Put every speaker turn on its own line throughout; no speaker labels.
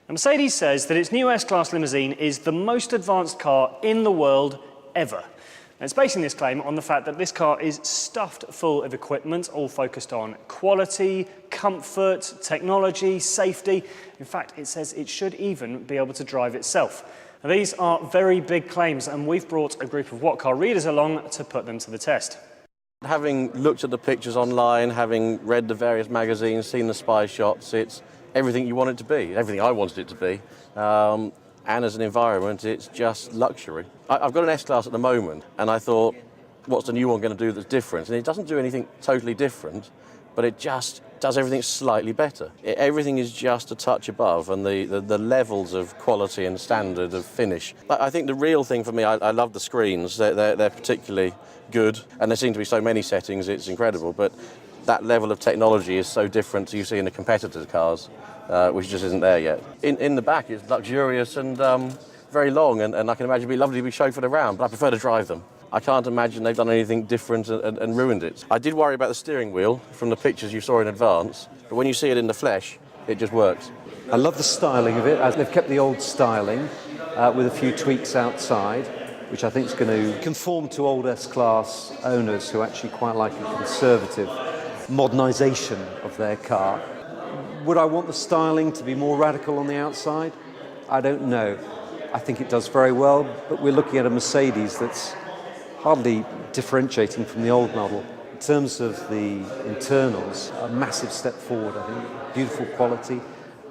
Now, Mercedes says that its new S Class limousine is the most advanced car in the world ever. And it's basing this claim on the fact that this car is stuffed full of equipment, all focused on quality, comfort, technology, safety. In fact, it says it should even be able to drive itself. Now, these are very big claims, and we've brought a group of What Car readers along to put them to the test.
Having looked at the pictures online, having read the various magazines, seen the spy shots, it's everything you want it to be, everything I wanted it to be. And as an environment, it's just luxury. I've got an S Class at the moment, and I thought, what's the new one going to do that's different? And it doesn't do anything totally different, but it just does everything slightly better. Everything is just a touch above, and the levels of quality and standard of finish. I think the real thing for me, I love the screens. They're particularly good, and there seem to be so many settings, it's incredible, but that level of technology is so different to you see in the competitors' cars, which just isn't there yet. In the back, it's luxurious and very long, and I can imagine it'd be lovely to be chauffeured around, but I prefer to drive them. I can't imagine they've done anything different and ruined it. I did worry about the steering wheel from the pictures you saw in advance, but when you see it in the flesh, it just works.
I love the styling of it. They've kept the old styling with a few tweaks outside, which I think is going to conform to old S-Class owners who actually quite like a conservative modernisation of their car. Would I want the styling to be more radical on the outside? I don't know. I think it does very well, but we're looking at a Mercedes that's hardly differentiating from the old model. In terms of the internals, a massive step forward, I think. Beautiful quality,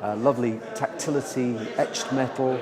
lovely tactility, etched metal,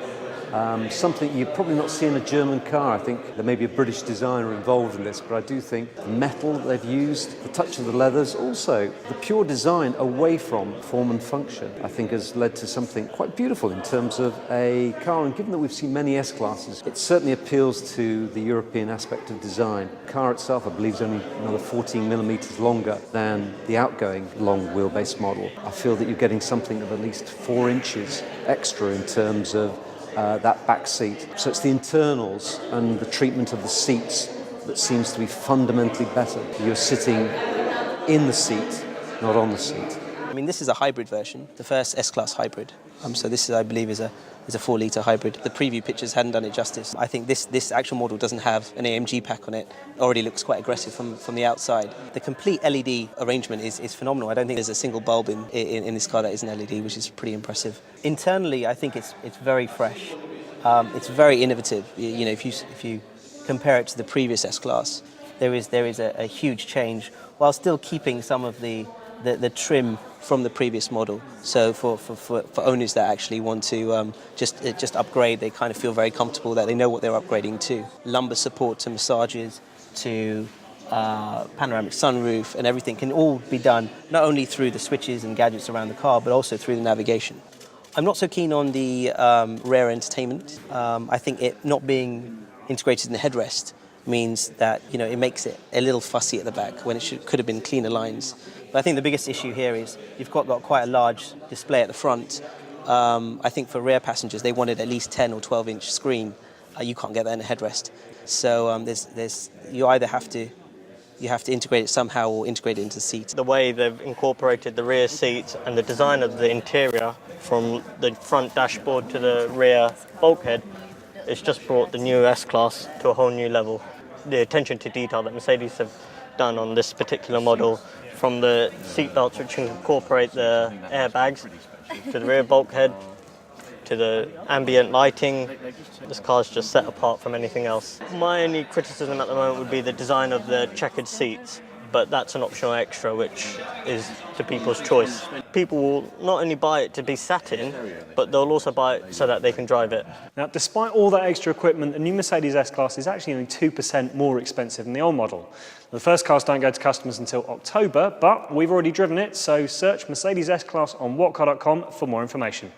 something you probably not see in a German car. I think there may be a British designer involved in this, but I do think the metal that they've used, the touch of the leathers, also the pure design away from form and function, I think has led to something quite beautiful in terms of a car. And given that we've seen many S-Classes, it certainly appeals to the European aspect of design. The car itself, I believe, is only another 14 millimeters longer than the outgoing long wheelbase model. I feel that you're getting something of at least 4 inches extra in terms of that back seat. So it's the internals and the treatment of the seats that seems to be fundamentally better. You're sitting in the seat, not on the seat.
I mean, this is a hybrid version, the first S-Class hybrid. So this, I believe, is a 4-litre hybrid. The preview pictures hadn't done it justice. I think this actual model doesn't have an AMG pack on it. It already looks quite aggressive from the outside. The complete LED arrangement is phenomenal. I don't think there's a single bulb in this car that isn't LED, which is pretty impressive. Internally, I think it's very fresh. It's very innovative. You know, if you compare it to the previous S-Class, there is a huge change, while still keeping some of the trim from the previous model. So for owners that actually want to just upgrade, they kind of feel very comfortable that they know what they're upgrading to. Lumbar support to massages, to panoramic sunroof, and everything can all be done not only through the switches and gadgets around the car, but also through the navigation. I'm not so keen on the rear entertainment. I think it not being integrated in the headrest means that, you know, it makes it a little fussy at the back when it could have been cleaner lines. But I think the biggest issue here is you've got quite a large display at the front. I think for rear passengers, they wanted at least 10 or 12-inch screen. You can't get that in the headrest. So you either have to integrate it somehow or integrate it into the seat.
The way they've incorporated the rear seats and the design of the interior from the front dashboard to the rear bulkhead, it's just brought the new S-Class to a whole new level. The attention to detail that Mercedes have done on this particular model, from the seat belts which incorporate the airbags, to the rear bulkhead, to the ambient lighting, this car's just set apart from anything else. My only criticism at the moment would be the design of the checkered seats, but that's an optional extra which is to people's choice. People will not only buy it to be sat in, but they'll also buy it so that they can drive it.
Now, despite all that extra equipment, the new Mercedes S-Class is actually only 2% more expensive than the old model. The first cars don't go to customers until October, but we've already driven it, so search Mercedes S-Class on whatcar.com for more information.